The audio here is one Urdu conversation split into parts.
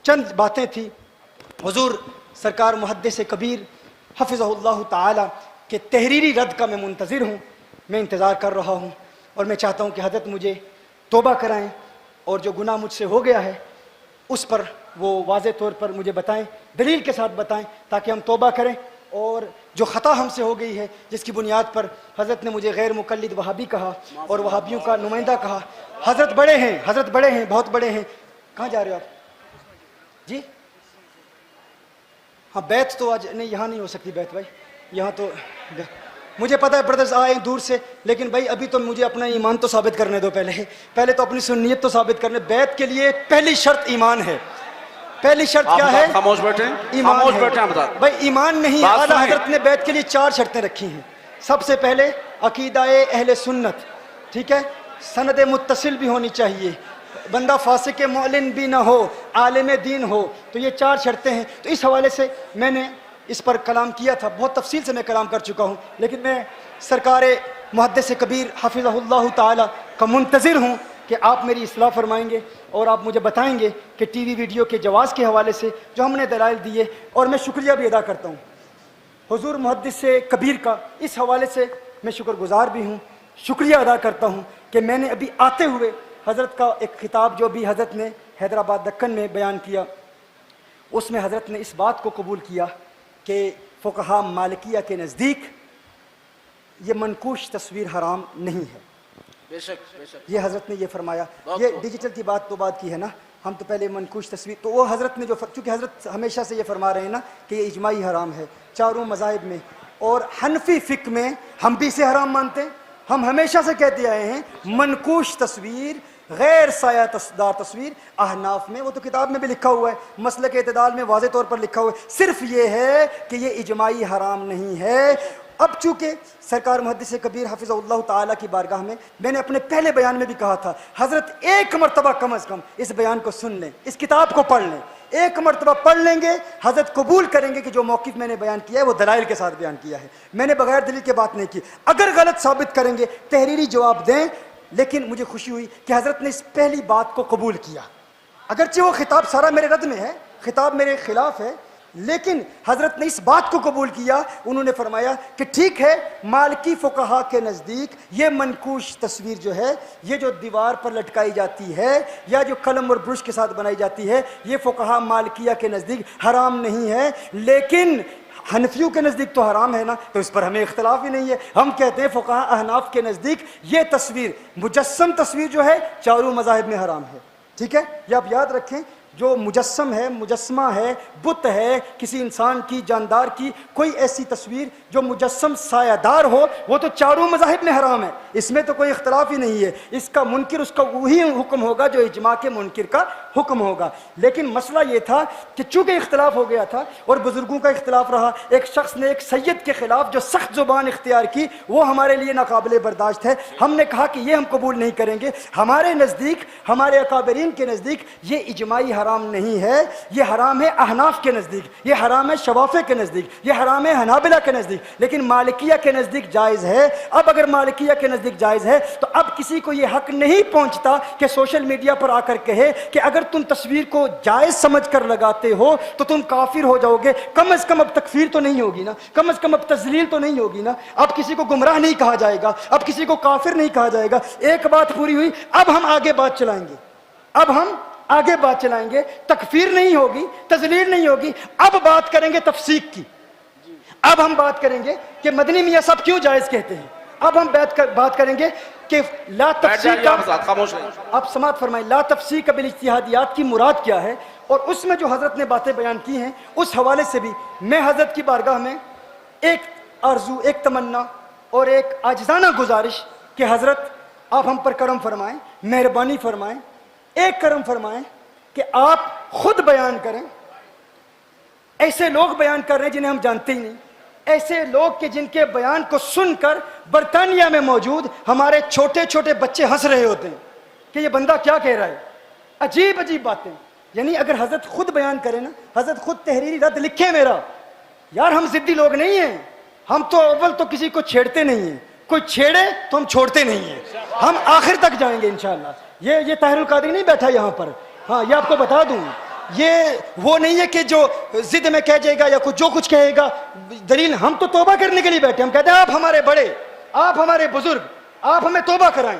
چند باتیں تھیں. حضور سرکار محدث کبیر حفظہ اللہ تعالی کے تحریری رد کا میں منتظر ہوں، میں انتظار کر رہا ہوں، اور میں چاہتا ہوں کہ حضرت مجھے توبہ کرائیں اور جو گناہ مجھ سے ہو گیا ہے اس پر وہ واضح طور پر مجھے بتائیں، دلیل کے ساتھ بتائیں، تاکہ ہم توبہ کریں. اور جو خطا ہم سے ہو گئی ہے، جس کی بنیاد پر حضرت نے مجھے غیر مقلد وہابی کہا اور وہابیوں کا نمائندہ کہا. حضرت بڑے ہیں، حضرت بڑے ہیں، بہت بڑے ہیں. کہاں جا رہے ہو آپ جی؟ ہاں بیعت تو آج نہیں، یہاں نہیں ہو سکتی بیعت بھائی، یہاں تو مجھے پتہ ہے بردرز آئے دور سے، لیکن بھائی ابھی تو مجھے اپنا ایمان تو ثابت کرنے دو. پہلے تو اپنی سنیت تو ثابت کرنے. بیعت کے لیے پہلی شرط ایمان ہے. پہلی شرط کیا ہے؟ خاموش بیٹھیں، ایمان خاموش ہے. بیٹھیں. بتا بھائی ایمان نہیں. اعلیٰ حضرت نے بیعت کے لیے 4 شرطیں رکھی ہیں. سب سے پہلے عقیدہ اہل سنت، ٹھیک ہے، سند متصل بھی ہونی چاہیے، بندہ فاسق معلن بھی نہ ہو، عالم دین ہو. تو یہ 4 شرطیں ہیں. تو اس حوالے سے میں نے اس پر کلام کیا تھا، بہت تفصیل سے میں کلام کر چکا ہوں، لیکن میں سرکار محدث کبیر حفظہ اللہ تعالی کا منتظر ہوں کہ آپ میری اصلاح فرمائیں گے اور آپ مجھے بتائیں گے کہ ٹی وی ویڈیو کے جواز کے حوالے سے جو ہم نے دلائل دیے. اور میں شکریہ بھی ادا کرتا ہوں حضور محدث کبیر کا، اس حوالے سے میں شکر گزار بھی ہوں، شکریہ ادا کرتا ہوں کہ میں نے ابھی آتے ہوئے حضرت کا ایک خطاب جو بھی حضرت نے حیدرآباد دکن میں بیان کیا، اس میں حضرت نے اس بات کو قبول کیا کہ فقہا مالکیہ کے نزدیک یہ منقوش تصویر حرام نہیں ہے. بے شک یہ حضرت نے یہ فرمایا. یہ ڈیجیٹل کی بات تو بات کی ہے نا، ہم تو پہلے منقوش تصویر، تو وہ حضرت نے جو چونکہ حضرت ہمیشہ سے یہ فرما رہے ہیں نا کہ یہ اجماعی حرام ہے چاروں مذاہب میں، اور حنفی فقہ میں ہم بھی اسے حرام مانتے ہیں. ہم ہمیشہ سے کہتے آئے ہیں منقوش تصویر، غیر سایہ دار تصویر احناف میں، وہ تو کتاب میں بھی لکھا ہوا ہے، مسلک اعتدال میں واضح طور پر لکھا ہوا ہے. صرف یہ ہے کہ یہ اجماعی حرام نہیں ہے. اب چونکہ سرکار محدث کبیر حفظہ اللہ تعالیٰ کی بارگاہ میں نے اپنے پہلے بیان میں بھی کہا تھا، حضرت ایک مرتبہ کم از کم اس بیان کو سن لیں، اس کتاب کو پڑھ لیں. ایک مرتبہ پڑھ لیں گے، حضرت قبول کریں گے کہ جو موقف میں نے بیان کیا ہے وہ دلائل کے ساتھ بیان کیا ہے، میں نے بغیر دلیل کے بات نہیں کی. اگر غلط ثابت کریں گے تحریری جواب دیں. لیکن مجھے خوشی ہوئی کہ حضرت نے اس پہلی بات کو قبول کیا، اگرچہ وہ خطاب سارا میرے رد میں ہے، خطاب میرے خلاف ہے، لیکن حضرت نے اس بات کو قبول کیا. انہوں نے فرمایا کہ ٹھیک ہے، مالکی فقہا کے نزدیک یہ منقوش تصویر جو ہے، یہ جو دیوار پر لٹکائی جاتی ہے یا جو قلم اور برش کے ساتھ بنائی جاتی ہے، یہ فقہا مالکیہ کے نزدیک حرام نہیں ہے. لیکن حنفیوں کے نزدیک تو حرام ہے نا، تو اس پر ہمیں اختلاف ہی نہیں ہے. ہم کہتے ہیں فقہا احناف کے نزدیک یہ تصویر، مجسم تصویر جو ہے، چاروں مذاہب میں حرام ہے. ٹھیک ہے، یہ آپ یاد رکھیں. جو مجسم ہے، مجسمہ ہے، بت ہے، کسی انسان کی، جاندار کی کوئی ایسی تصویر جو مجسم سایہ دار ہو، وہ تو چاروں مذاہب میں حرام ہے، اس میں تو کوئی اختلاف ہی نہیں ہے. اس کا منکر اس کا وہی حکم ہوگا جو اجماع کے منکر کا حکم ہوگا. لیکن مسئلہ یہ تھا کہ چونکہ اختلاف ہو گیا تھا اور بزرگوں کا اختلاف رہا، ایک شخص نے ایک سید کے خلاف جو سخت زبان اختیار کی، وہ ہمارے لیے ناقابل برداشت ہے. ہم نے کہا کہ یہ ہم قبول نہیں کریں گے. ہمارے نزدیک، ہمارے اکابرین کے نزدیک یہ اجماعی حرام نہیں ہے، یہ حرام ہے احناف کے نزدیک، یہ حرام ہے شوافے کے نزدیک، یہ حرام ہے حنابلہ کے نزدیک، لیکن مالکیہ کے نزدیک جائز ہے. اب اگر مالکیہ کے نزدیک جائز ہے تو اب کسی کو یہ حق نہیں پہنچتا کہ سوشل میڈیا پر آ کر کہے کہ اگر تم تصویر کو جائز سمجھ کر لگاتے ہو تو تم کافر ہو جاؤ گے. کم از کم اب تکفیر تو نہیں ہوگی نا، کم از کم اب تذلیل تو نہیں ہوگی نا، اب کسی کو گمراہ نہیں کہا جائے گا، اب کسی کو کافر نہیں کہا جائے گا. ایک بات پوری ہوئی. اب ہم آگے بات چلائیں گے، اب ہم آگے بات چلائیں گے. تکفیر نہیں ہوگی، تذلیل نہیں ہوگی. اب بات کریں گے تفسیق کی. اب ہم بات کریں گے کہ مدنی میاں صاحب کیوں جائز کہتے ہیں. اب ہم بات کریں گے کہ لا تفسیق کا، آپ سماعت فرمائیں، لا تفسیق بالاجتہادیات کی مراد کیا ہے. اور اس میں جو حضرت نے باتیں بیان کی ہیں اس حوالے سے بھی میں حضرت کی بارگاہ میں ایک آرزو، ایک تمنا اور ایک عاجزانہ گزارش کہ حضرت آپ ہم پر کرم فرمائیں، مہربانی فرمائیں، ایک کرم فرمائیں کہ آپ خود بیان کریں. ایسے لوگ بیان کر رہے ہیں جنہیں ہم جانتے ہی نہیں، ایسے لوگ کہ جن کے بیان کو سن کر برطانیہ میں موجود ہمارے چھوٹے چھوٹے بچے ہنس رہے ہوتے ہیں کہ یہ بندہ کیا کہہ رہا ہے. عجیب عجیب باتیں. یعنی اگر حضرت خود بیان کرے نا، حضرت خود تحریری رد لکھے میرا. یار ہم ضدی لوگ نہیں ہیں، ہم تو اول تو کسی کو چھیڑتے نہیں ہیں، کوئی چھیڑے تو ہم چھوڑتے نہیں ہیں، ہم آخر تک جائیں گے انشاءاللہ. یہ طاہر القادری نہیں بیٹھا یہاں پر، ہاں یہ آپ کو بتا دوں، یہ وہ نہیں ہے کہ جو ضد میں کہہ جائے گا یا جو کچھ کہے گا. دلیل ہم تو توبہ کرنے کے لیے بیٹھے. ہم کہتے ہیں آپ ہمارے بڑے, آپ ہمارے بزرگ, آپ ہمیں توبہ کرائیں,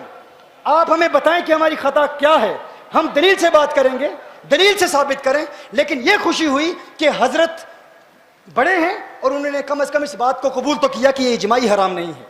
آپ ہمیں بتائیں کہ ہماری خطا کیا ہے. ہم دلیل سے بات کریں گے, دلیل سے ثابت کریں. لیکن یہ خوشی ہوئی کہ حضرت بڑے ہیں اور انہوں نے کم از کم اس بات کو قبول تو کیا کہ یہ اجماعی حرام نہیں ہے.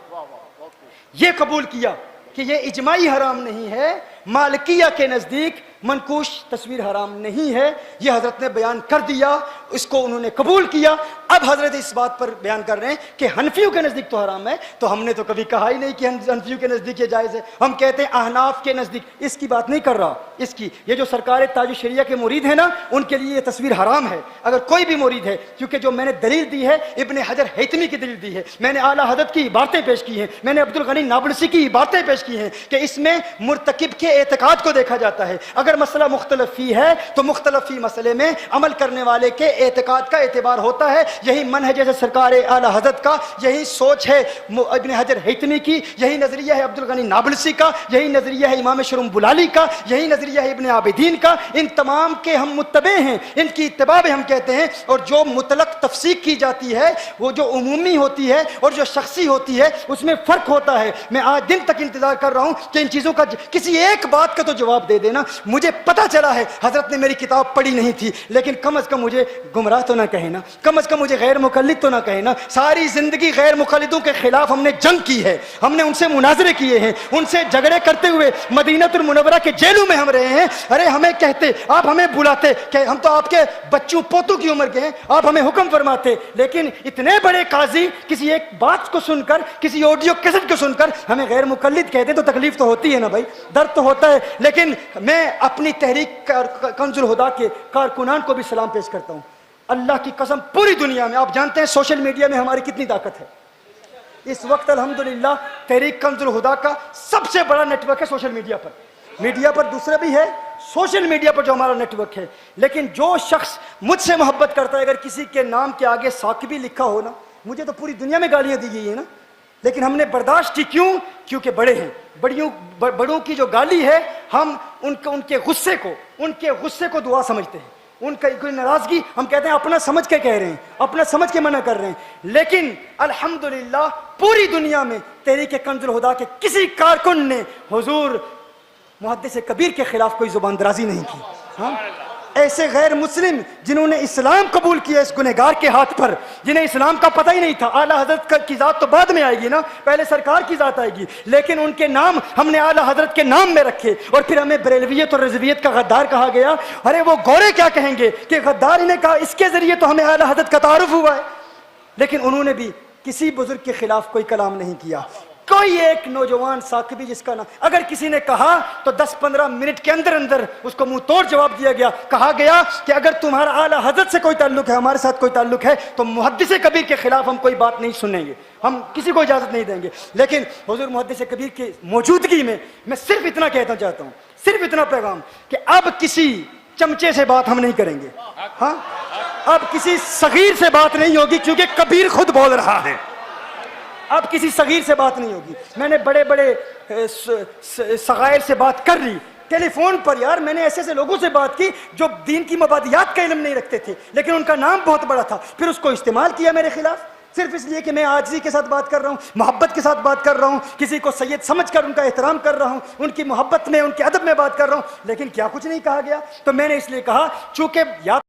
یہ قبول کیا کہ یہ اجماعی حرام نہیں ہے. مالکیہ کے نزدیک منقوش تصویر حرام نہیں ہے. یہ حضرت نے بیان کر دیا, اس کو انہوں نے قبول کیا. اب حضرت اس بات پر بیان کر رہے ہیں کہ حنفیوں کے نزدیک تو حرام ہے. تو ہم نے تو کبھی کہا ہی نہیں کہ حنفیوں کے نزدیک یہ جائز ہے. ہم کہتے ہیں احناف کے نزدیک. اس کی بات نہیں کر رہا, اس کی یہ جو سرکار تاج الشریعہ کے مرید ہیں نا, ان کے لیے یہ تصویر حرام ہے. اگر کوئی بھی مرید ہے, کیونکہ جو میں نے دلیل دی ہے ابن حجر ہیتمی کی دلیل دی ہے, میں نے اعلیٰ حضرت کی عبارتیں پیش کی ہیں, میں نے عبدالغنی نابلسی کی عبارتیں پیش کی ہیں کہ اس میں مرتکب کے اعتقاد کو دیکھا جاتا ہے. اگر مسئلہ مختلف فی ہے تو مختلف فی مسئلے میں عمل کرنے والے کے اعتقاد کا اعتبار ہوتا ہے. یہی منہج ہے سرکار اعلیٰ حضرت کا, یہی سوچ ہے ابن حجر ہیتمی کی, یہی نظریہ ہے عبدالغنی نابلسی کا, یہی نظریہ ہے امام شرم بلالی کا, یہی نظریہ ہے ابن عابدین کا. ان تمام کے ہم متبع ہیں, ان کی اتباع ہم کہتے ہیں. اور جو مطلق تفسیق کی جاتی ہے وہ جو عمومی ہوتی ہے اور جو شخصی ہوتی ہے اس میں فرق ہوتا ہے. میں آج دن تک انتظار کر رہا ہوں کہ ان چیزوں کا کسی ایک بات کا تو جواب دے دینا. مجھے پتا چلا ہے حضرت نے میری کتاب پڑھی نہیں تھی, لیکن کم از کم مجھے گمراہ تو نہ کہے نا, کم از کم مجھے غیر مقلد تو نہ کہے نا. ساری زندگی غیر مقلدوں کے خلاف ہم نے جنگ کی ہے, ہم نے ان سے مناظرے کیے ہیں, ان سے جھگڑے کرتے ہوئے مدینہ المنورہ کے جیلوں میں ہم رہے ہیں. ارے ہمیں کہتے, آپ ہمیں بلاتے کہ ہم تو آپ کے بچوں پوتوں کی عمر کے ہیں, آپ ہمیں حکم فرماتے. لیکن اتنے بڑے قاضی کسی ایک بات کو سن کر, کسی آڈیو کیسٹ کو سن کر ہمیں غیر مقلد کہتے تو تکلیف تو ہوتی ہے نا بھائی, درد تو ہوتا ہے. لیکن میں اپنی تحریک کنز الہدیٰ کے کارکنان کو بھی سلام پیش کرتا ہوں. اللہ کی قسم پوری دنیا میں, آپ جانتے ہیں سوشل میڈیا میں ہماری کتنی طاقت ہے. اس وقت الحمدللہ تحریک کنز الہدیٰ کا سب سے بڑا نیٹ ورک ہے سوشل میڈیا پر. میڈیا پر دوسرے بھی ہے, سوشل میڈیا پر جو ہمارا نیٹ ورک ہے. لیکن جو شخص مجھ سے محبت کرتا ہے, اگر کسی کے نام کے آگے ثاقبی لکھا ہو نا, مجھے تو پوری دنیا میں گالیاں دی گئی ہیں نا, لیکن ہم نے برداشت کی. کیوں؟ کیونکہ بڑے ہیں. بڑوں کی جو گالی ہے ہم ان کے غصے کو دعا سمجھتے ہیں. ان کا کوئی ناراضگی ہم کہتے ہیں اپنا سمجھ کے کہہ رہے ہیں, اپنا سمجھ کے منع کر رہے ہیں. لیکن الحمدللہ پوری دنیا میں تحریک کنز الہدیٰ کے کسی کارکن نے حضور محدث کبیر کے خلاف کوئی زبان درازی نہیں کی. ہاں, ایسے غیر مسلم جنہوں نے اسلام قبول کیا اس گنہگار کے ہاتھ پر, جنہیں اسلام کا پتہ ہی نہیں تھا. اعلیٰ حضرت کی ذات تو بعد میں آئے گی نا, پہلے سرکار کی ذات آئے گی. لیکن ان کے نام ہم نے اعلیٰ حضرت کے نام میں رکھے, اور پھر ہمیں بریلویت اور رضویت کا غدار کہا گیا. ارے وہ گورے کیا کہیں گے کہ غدار انہیں کہا, اس کے ذریعے تو ہمیں اعلیٰ حضرت کا تعارف ہوا ہے. لیکن انہوں نے بھی کسی بزرگ کے خلاف کوئی کلام نہیں کیا. کوئی ایک نوجوان ثاقبی جس کا نام اگر کسی نے کہا تو 10-15 منٹ کے اندر اس کو منہ توڑ جواب دیا گیا. کہا گیا کہ اگر تمہارا اعلیٰ حضرت سے کوئی تعلق ہے, ہمارے ساتھ کوئی تعلق ہے, تو محدث کبیر کے خلاف ہم کوئی بات نہیں سنیں گے, ہم کسی کو اجازت نہیں دیں گے. لیکن حضور محدث کبیر کی موجودگی میں میں صرف اتنا کہنا چاہتا ہوں, صرف اتنا پیغام کہ اب کسی چمچے سے بات ہم نہیں کریں گے. ہاں, اب کسی صغیر سے بات نہیں ہوگی, کیونکہ کبیر خود بول رہا ہے. اب کسی صغیر سے بات نہیں ہوگی. میں نے بڑے بڑے صغائر سے بات کر لی ٹیلی فون پر. یار میں نے ایسے لوگوں سے بات کی جو دین کی مبادیات کا علم نہیں رکھتے تھے, لیکن ان کا نام بہت بڑا تھا. پھر اس کو استعمال کیا میرے خلاف, صرف اس لیے کہ میں عاجزی کے ساتھ بات کر رہا ہوں, محبت کے ساتھ بات کر رہا ہوں, کسی کو سید سمجھ کر ان کا احترام کر رہا ہوں, ان کی محبت میں, ان کے ادب میں بات کر رہا ہوں. لیکن کیا کچھ نہیں کہا گیا. تو میں نے اس لیے کہا چونکہ یا